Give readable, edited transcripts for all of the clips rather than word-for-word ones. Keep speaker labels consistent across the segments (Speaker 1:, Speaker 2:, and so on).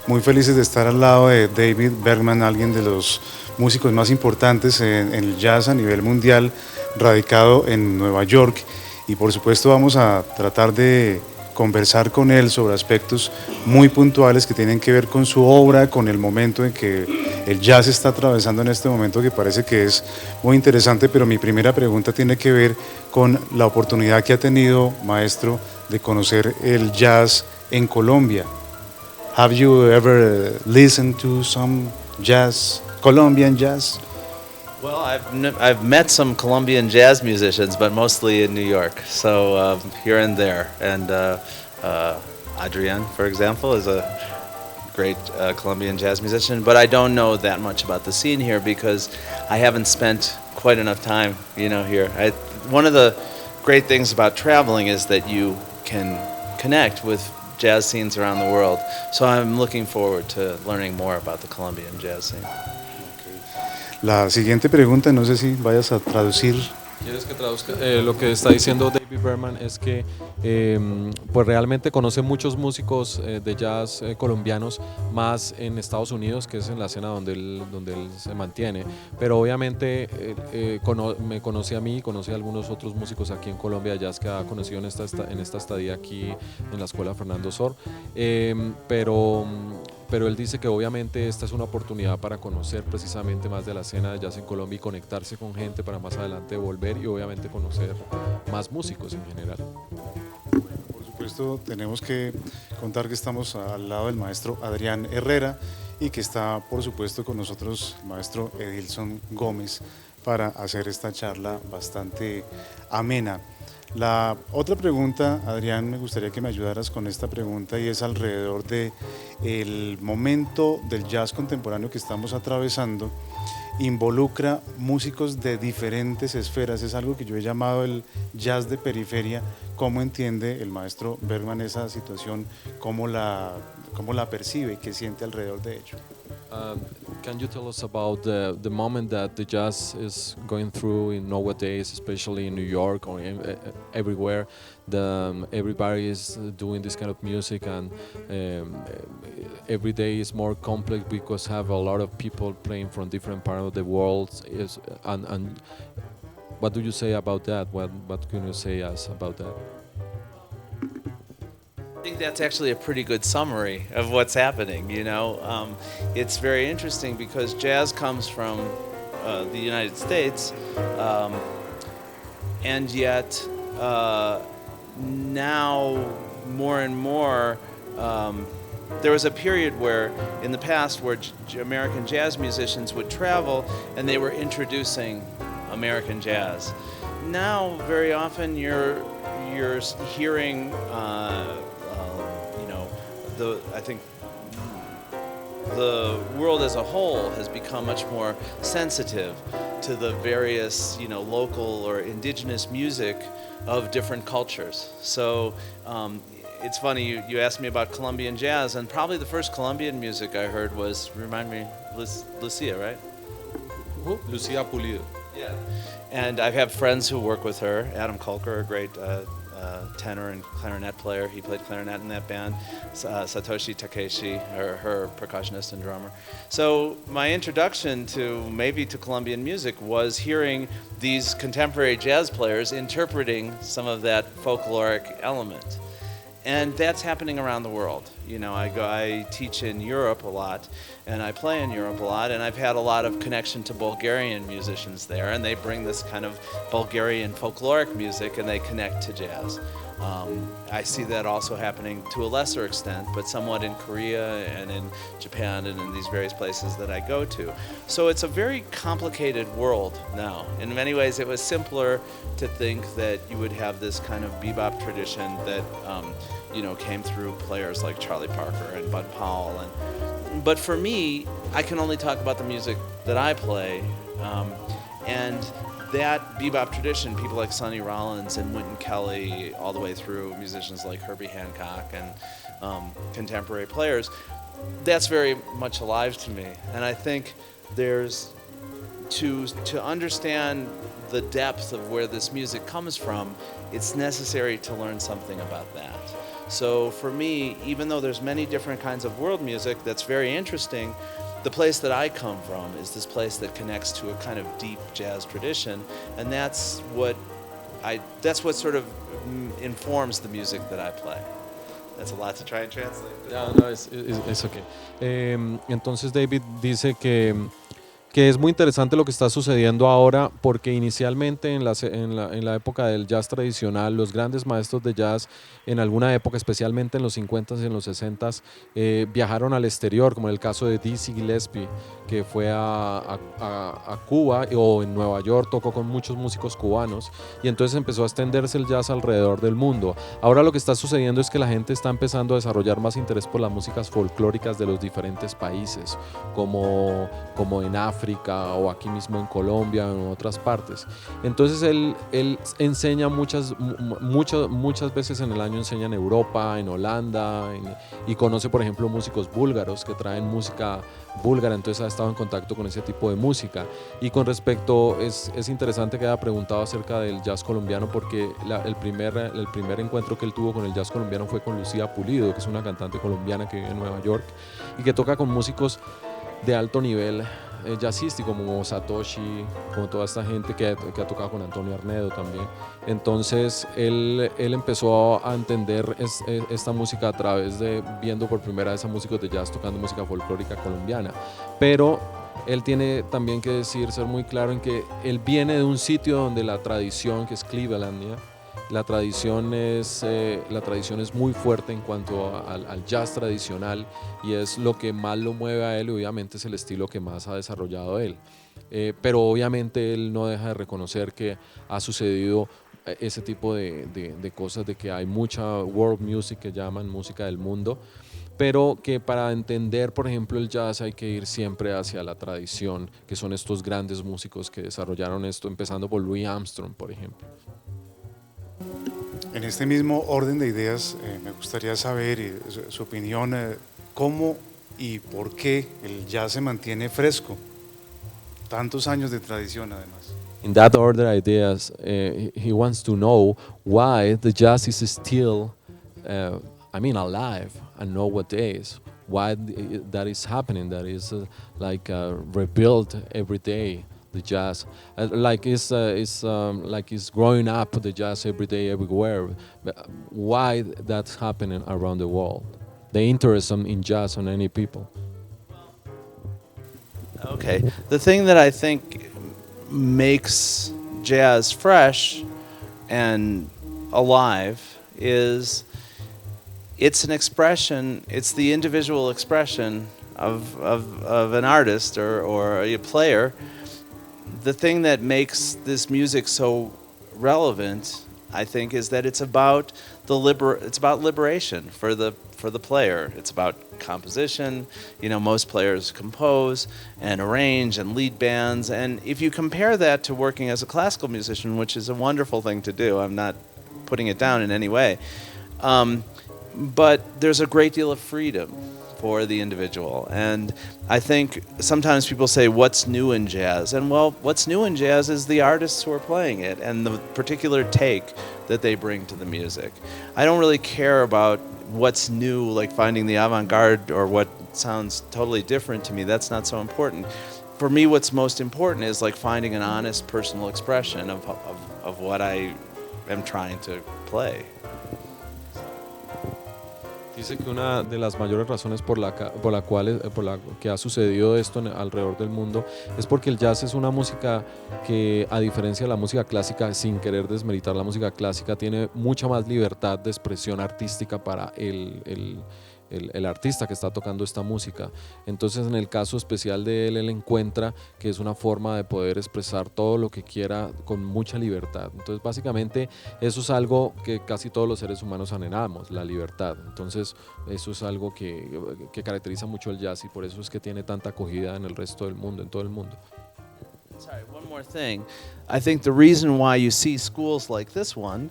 Speaker 1: muy felices de estar al lado de David Bergman, alguien de los músicos más importantes en el jazz a nivel mundial, radicado en Nueva York. Y por supuesto vamos a tratar de conversar con él sobre aspectos muy puntuales que tienen que ver con su obra, con el momento en que el jazz está atravesando en este momento, que parece que es muy interesante. Pero mi primera pregunta tiene que ver con la oportunidad que ha tenido, maestro, de conocer el jazz en Colombia. Have you ever listened to some jazz, Colombian jazz?
Speaker 2: Well, I've met some Colombian jazz musicians, but mostly in New York, so here and there. And Adrian, for example, is a great Colombian jazz musician, but I don't know that much about the scene here because I haven't spent quite enough time, here. One of the great things about traveling is that you can connect with jazz scenes around the world. So I'm looking forward to learning more about the Colombian jazz scene.
Speaker 1: La siguiente pregunta, no sé si vayas a traducir.
Speaker 3: ¿Quieres que traduzca? Lo que está diciendo David Berman es que pues realmente conoce muchos músicos de jazz colombianos, más en Estados Unidos, que es en la escena donde él se mantiene, pero obviamente me conoce a mí, conoce a algunos otros músicos aquí en Colombia de jazz que ha conocido en esta estadía aquí en la Escuela Fernando Sor, pero él dice que obviamente esta es una oportunidad para conocer precisamente más de la escena de jazz en Colombia y conectarse con gente para más adelante volver y obviamente conocer más músicos en general.
Speaker 1: Por supuesto, tenemos que contar que estamos al lado del maestro Adrián Herrera y que está, por supuesto, con nosotros el maestro Edilson Gómez para hacer esta charla bastante amena. La otra pregunta, Adrián, me gustaría que me ayudaras con esta pregunta, y es alrededor de el momento del jazz contemporáneo que estamos atravesando. Involucra músicos de diferentes esferas, es algo que yo he llamado el jazz de periferia. ¿Cómo entiende el maestro Bergman esa situación? ¿Cómo la percibe y qué siente alrededor de ello?
Speaker 3: Can you tell us about the moment that the jazz is going through in nowadays, especially in New York or everywhere? Everybody is doing this kind of music, and every day is more complex because have a lot of people playing from different parts of the world. And what do you say about that? What can you say us about that?
Speaker 2: I think that's actually a pretty good summary of what's happening. It's very interesting because jazz comes from the United States, and yet now more and more. There was a period where, in the past, where American jazz musicians would travel and they were introducing American jazz. Now, very often, you're hearing. I think the world as a whole has become much more sensitive to the various, local or indigenous music of different cultures. So it's funny, you asked me about Colombian jazz, and probably the first Colombian music I heard was, remind me, Lucia, right?
Speaker 3: Lucia Pulido.
Speaker 2: Yeah. And I have friends who work with her. Adam Kolker, a great tenor and clarinet player. He played clarinet in that band. Satoshi Takeshi, her percussionist and drummer. So my introduction to Colombian music was hearing these contemporary jazz players interpreting some of that folkloric element. And that's happening around the world. I teach in Europe a lot, and I play in Europe a lot, and I've had a lot of connection to Bulgarian musicians there, and they bring this kind of Bulgarian folkloric music, and they connect to jazz. I see that also happening to a lesser extent, but somewhat in Korea and in Japan and in these various places that I go to. So it's a very complicated world now. In many ways, it was simpler to think that you would have this kind of bebop tradition that came through players like Charlie Parker and Bud Powell. But for me, I can only talk about the music that I play, and that bebop tradition, people like Sonny Rollins and Wynton Kelly, all the way through musicians like Herbie Hancock and contemporary players, that's very much alive to me. And I think there's to understand the depth of where this music comes from, it's necessary to learn something about that. So for me, even though there's many different kinds of world music that's very interesting, the place that I come from is this place that connects to a kind of deep jazz tradition, and that's what sort of informs the music that I play. That's a lot to try and translate.
Speaker 3: Yeah, no, es okay. Entonces David dice que es muy interesante lo que está sucediendo ahora porque inicialmente en la época del jazz tradicional, los grandes maestros de jazz en alguna época, especialmente en los 50s y en los 60s, viajaron al exterior, como en el caso de Dizzy Gillespie, que fue a Cuba o en Nueva York, tocó con muchos músicos cubanos y entonces empezó a extenderse el jazz alrededor del mundo. Ahora lo que está sucediendo es que la gente está empezando a desarrollar más interés por las músicas folclóricas de los diferentes países, como en África o aquí mismo en Colombia o en otras partes. Entonces él enseña muchas veces en el año, enseña en Europa, en Holanda, y conoce por ejemplo músicos búlgaros que traen música búlgara, entonces ha estado en contacto con ese tipo de música. Y con respecto, es interesante que haya preguntado acerca del jazz colombiano porque el primer encuentro que él tuvo con el jazz colombiano fue con Lucía Pulido, que es una cantante colombiana que vive en Nueva York y que toca con músicos de alto nivel jazzístico como Satoshi, como toda esta gente que ha tocado con Antonio Arnedo también. Entonces él empezó a entender esta música a través de viendo por primera vez a músicos de jazz tocando música folclórica colombiana, pero él tiene también que ser muy claro en que él viene de un sitio donde la tradición, que es Cleveland, la tradición es muy fuerte en cuanto al jazz tradicional y es lo que más lo mueve a él y obviamente es el estilo que más ha desarrollado él. Pero obviamente él no deja de reconocer que ha sucedido ese tipo de cosas, de que hay mucha world music que llaman música del mundo, pero que para entender, por ejemplo, el jazz hay que ir siempre hacia la tradición, que son estos grandes músicos que desarrollaron esto, empezando por Louis Armstrong, por ejemplo.
Speaker 1: En este mismo orden de ideas, me gustaría saber su opinión, cómo y por qué el jazz se mantiene fresco, tantos años de tradición además.
Speaker 3: In that order ideas, he wants to know why the jazz is still, alive and nowadays. Why that is happening? That is rebuilt every day. The jazz, like it's growing up the jazz every day, everywhere. Why that's happening around the world? The interest in jazz on any people.
Speaker 2: Okay, the thing that I think makes jazz fresh and alive is it's an expression. It's the individual expression of an artist or a player. The thing that makes this music so relevant, I think, is that it's about liberation for the player. It's about composition. You know, most players compose and arrange and lead bands, and if you compare that to working as a classical musician, which is a wonderful thing to do, I'm not putting it down in any way, but there's a great deal of freedom for the individual. And I think sometimes people say, what's new in jazz? And well, what's new in jazz is the artists who are playing it and the particular take that they bring to the music. I don't really care about what's new, like finding the avant-garde or what sounds totally different to me. That's not so important. For me, what's most important is like finding an honest personal expression of what I am trying to play.
Speaker 3: Dice que una de las mayores razones por la que ha sucedido esto alrededor del mundo es porque el jazz es una música que, a diferencia de la música clásica, sin querer desmeritar la música clásica, tiene mucha más libertad de expresión artística para el artista que está tocando esta música. Entonces, en el caso especial de él encuentra que es una forma de poder expresar todo lo que quiera con mucha libertad. Entonces, básicamente, eso es algo que casi todos los seres humanos anhelamos, la libertad. Entonces, eso es algo que caracteriza mucho el jazz y por eso es que tiene tanta acogida en el resto del mundo, en todo el mundo.
Speaker 2: Sorry, one more thing. I think the reason why you see schools like this one,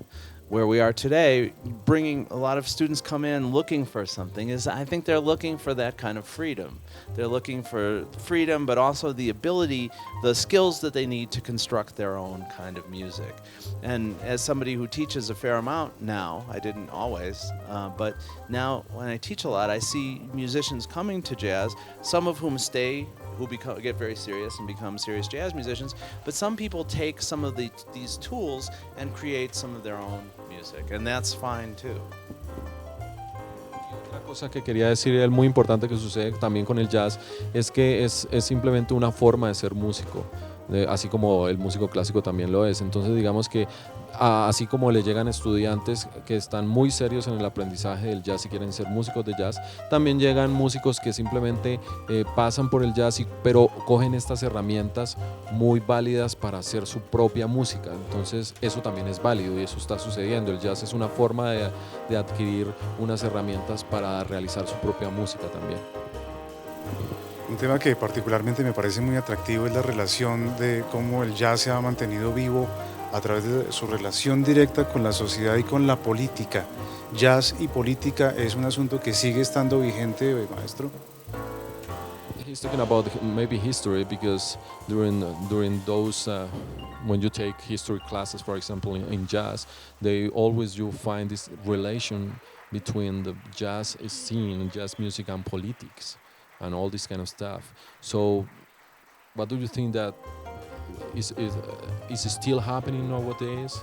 Speaker 2: where we are today, bringing a lot of students come in looking for something, is I think they're looking for that kind of freedom. They're looking for freedom, but also the ability, the skills that they need to construct their own kind of music. And as somebody who teaches a fair amount now, I didn't always, but now when I teach a lot, I see musicians coming to jazz, some of whom stay, who get very serious and become serious jazz musicians, but some people take some of these tools and create some of their own music, and that's fine too.
Speaker 3: Otra cosa que quería decir, muy importante que sucede también con el jazz, es que es simplemente una forma de ser músico, así como el músico clásico también lo es. Entonces digamos que así como le llegan estudiantes que están muy serios en el aprendizaje del jazz y quieren ser músicos de jazz, también llegan músicos que simplemente pasan por el jazz pero cogen estas herramientas muy válidas para hacer su propia música. Entonces eso también es válido y eso está sucediendo. El jazz es una forma de adquirir unas herramientas para realizar su propia música también.
Speaker 1: Un tema que particularmente me parece muy atractivo es la relación de cómo el jazz se ha mantenido vivo a través de su relación directa con la sociedad y con la política. Jazz y política es un asunto que sigue estando vigente, maestro.
Speaker 3: He's talking about maybe history, because during those when you take history classes, for example, in jazz, you find this relation between the jazz scene, jazz music, and politics, and all this kind of stuff. So, what do you think that is still happening nowadays?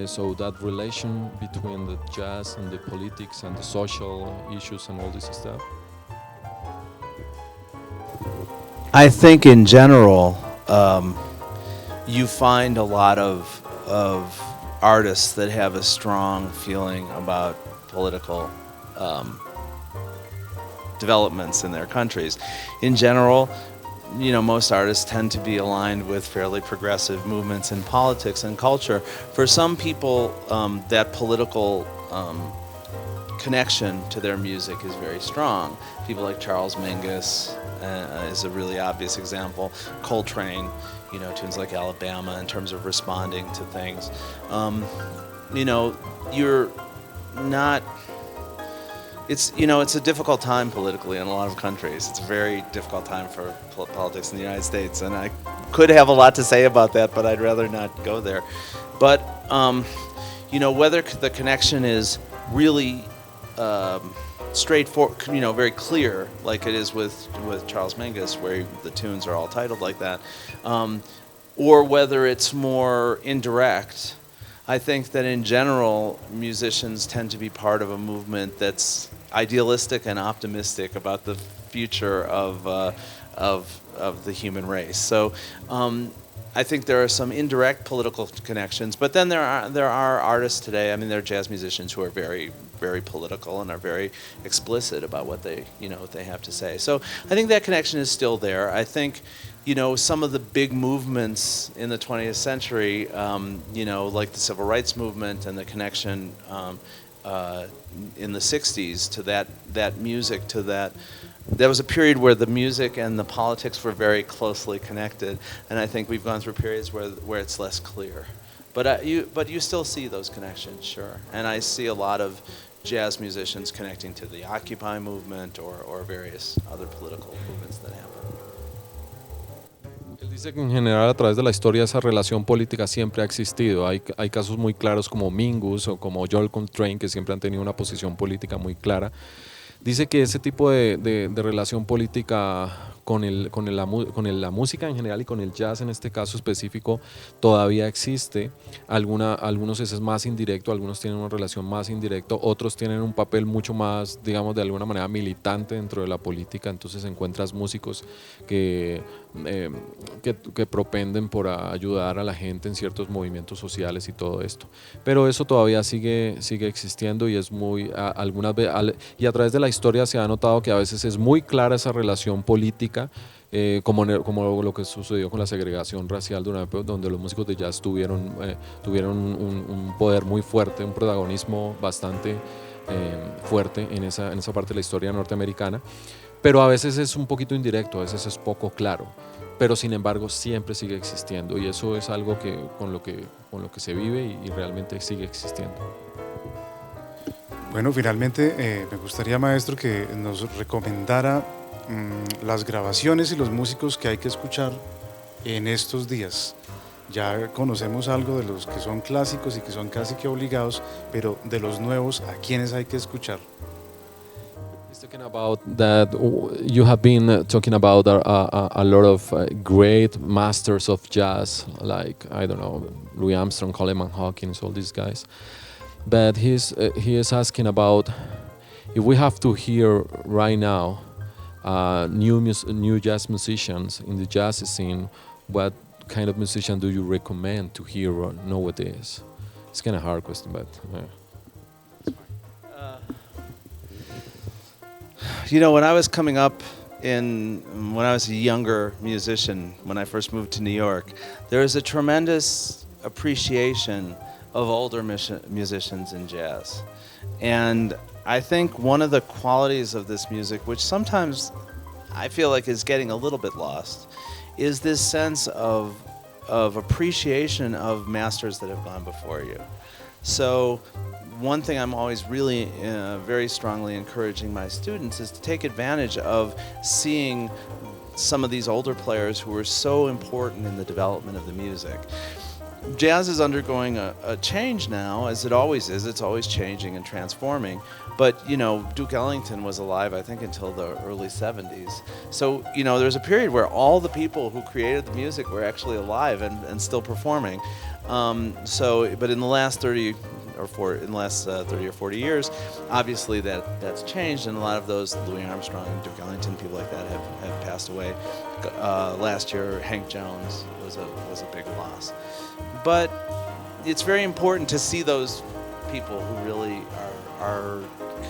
Speaker 3: So that relation between the jazz and the politics and the social issues and all this stuff?
Speaker 2: I think in general, you find a lot of artists that have a strong feeling about political developments in their countries. In general, most artists tend to be aligned with fairly progressive movements in politics and culture. For some people, that political connection to their music is very strong. People like Charles Mingus is a really obvious example. Coltrane, tunes like Alabama, in terms of responding to things. You're not. It's a difficult time politically in a lot of countries. It's a very difficult time for politics in the United States, and I could have a lot to say about that, but I'd rather not go there. But whether the connection is really straightforward, very clear, like it is with Charles Mingus, where the tunes are all titled like that, or whether it's more indirect. I think that in general, musicians tend to be part of a movement that's idealistic and optimistic about the future of the human race. So I think there are some indirect political connections, but then there are artists today. I mean, there are jazz musicians who are very, very political and are very explicit about what they have to say. So I think that connection is still there. I think some of the big movements in the 20th century, like the civil rights movement and the connection in the 60s to that music, to that. There was a period where the music and the politics were very closely connected, and I think we've gone through periods where it's less clear. But you still see those connections, sure. And I see a lot of jazz musicians connecting to the Occupy movement or various other political movements that happen.
Speaker 3: Él dice que en general a través de la historia esa relación política siempre ha existido. Hay casos muy claros como Mingus o como John Coltrane, que siempre han tenido una posición política muy clara. Dice que ese tipo de relación política con la música en general y con el jazz en este caso específico todavía existe. Algunos es más indirecto, algunos tienen una relación más indirecta, otros tienen un papel mucho más, digamos, de alguna manera militante dentro de la política. Entonces encuentras músicos que propenden por ayudar a la gente en ciertos movimientos sociales y todo esto. Pero eso todavía sigue existiendo y es y a través de la historia se ha notado que a veces es muy clara esa relación política, como lo que sucedió con la segregación racial donde los músicos de jazz tuvieron un poder muy fuerte, un protagonismo bastante fuerte en esa parte de la historia norteamericana. Pero a veces es un poquito indirecto, a veces es poco claro. pero sin embargo siempre sigue existiendo y eso es algo que con lo que se vive y realmente sigue existiendo.
Speaker 1: Bueno, finalmente me gustaría, maestro, que nos recomendara las grabaciones y los músicos que hay que escuchar en estos días. Ya conocemos algo de los que son clásicos y que son casi que obligados, pero de los nuevos, ¿a quiénes hay que escuchar?
Speaker 3: He's talking about that you have been talking about a lot of great masters of jazz, like, I don't know, Louis Armstrong, Coleman Hawkins, all these guys. But he is asking about if we have to hear right now new jazz musicians in the jazz scene, what kind of musician do you recommend to hear nowadays? It's kind of hard question, but
Speaker 2: You know, when I was coming up when I was a younger musician, when I first moved to New York, there was a tremendous appreciation of older musicians in jazz. And I think one of the qualities of this music, which sometimes I feel like is getting a little bit lost, is this sense of appreciation of masters that have gone before you. So one thing I'm always really very strongly encouraging my students is to take advantage of seeing some of these older players who are so important in the development of the music. Jazz is undergoing a change now, as it always is. It's always changing and transforming. But, you know, Duke Ellington was alive, I think, until the early 70s. So, you know, there's a period where all the people who created the music were actually alive and still performing. But in the last 30 or 40 years, obviously that's changed, and a lot of those, Louis Armstrong and Duke Ellington, people like that, have passed away. Last year, Hank Jones was a big loss. But it's very important to see those people who really are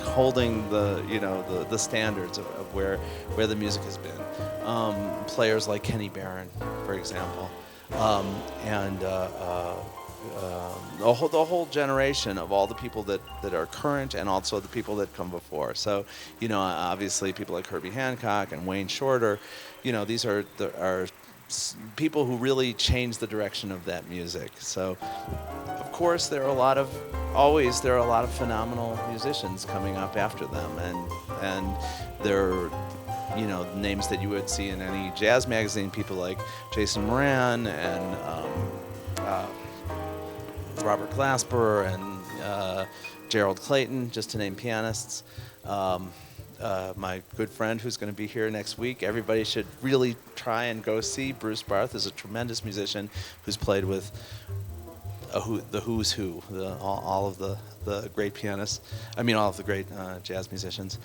Speaker 2: holding the standards of where the music has been. Players like Kenny Barron, for example, and the whole generation of all the people that are current and also the people that come before. So, you know, obviously people like Herbie Hancock and Wayne Shorter, you know, these are people who really changed the direction of that music. So, of course, there are a lot of phenomenal musicians coming up after them, and they're, you know, names that you would see in any jazz magazine. People like Jason Moran and Robert Glasper and Gerald Clayton, just to name pianists. My good friend who's going to be here next week. Everybody should really try and go see Bruce Barth. Is a tremendous musician who's played with the who's who, all of the great pianists. I mean, all of the great jazz musicians.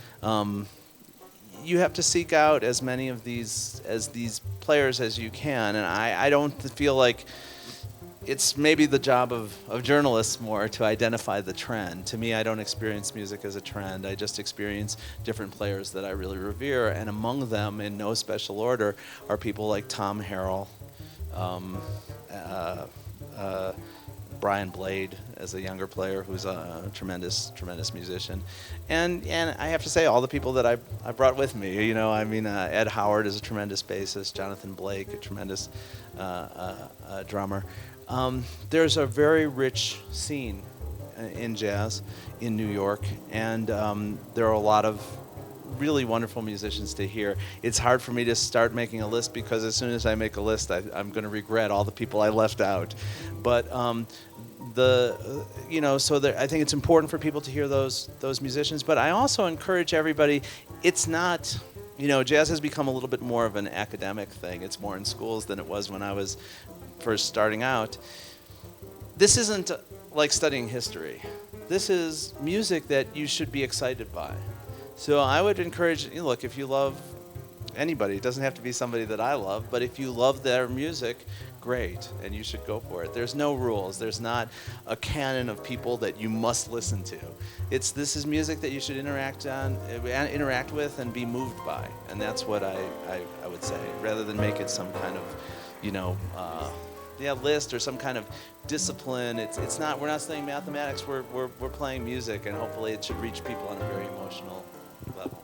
Speaker 2: You have to seek out as many of these players as you can, and I don't feel like it's maybe the job of journalists more to identify the trend. To me, I don't experience music as a trend. I just experience different players that I really revere, and among them, in no special order, are people like Tom Harrell, Brian Blade as a younger player who's a tremendous musician, and I have to say all the people that I brought with me. You know, I mean, Ed Howard is a tremendous bassist, Jonathan Blake, a tremendous drummer. There's a very rich scene in jazz in New York, and there are a lot of really wonderful musicians to hear. It's hard for me to start making a list because as soon as I make a list, I'm going to regret all the people I left out. But I think it's important for people to hear those musicians. But I also encourage everybody. It's not, you know, jazz has become a little bit more of an academic thing. It's more in schools than it was when I was first starting out. This isn't like studying history. This is music that you should be excited by. So I would encourage, look, if you love anybody, it doesn't have to be somebody that I love, but if you love their music, great, and you should go for it. There's no rules. There's not a canon of people that you must listen to. This is music that you should interact with and be moved by, and that's what I would say, rather than make it some kind of, you know, list or some kind of discipline. It's not. We're not studying mathematics. We're playing music, and hopefully it should reach people on a very emotional level.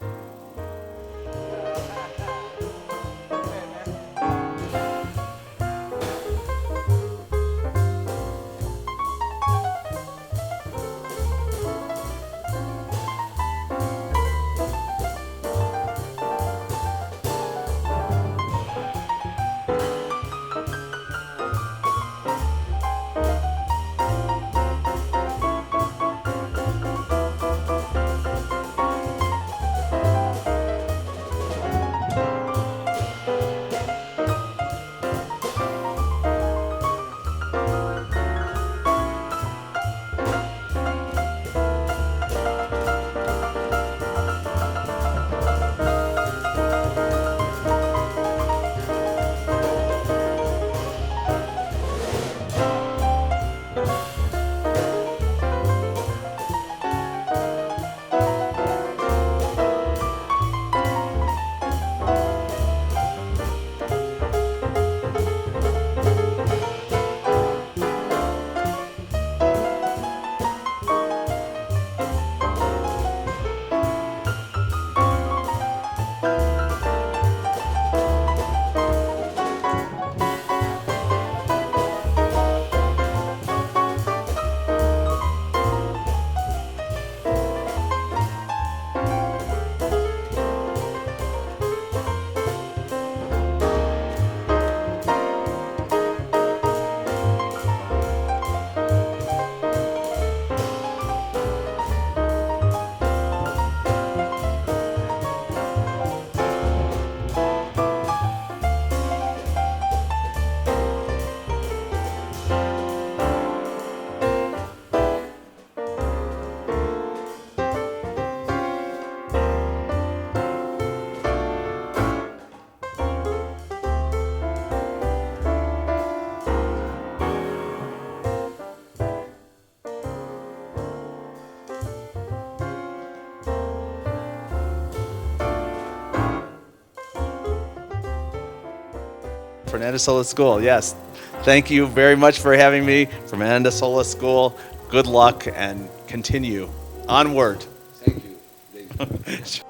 Speaker 2: Fernando Sola School, yes. Thank you very much for having me. Fernando Sola School, good luck and continue. Onward.
Speaker 4: Thank you.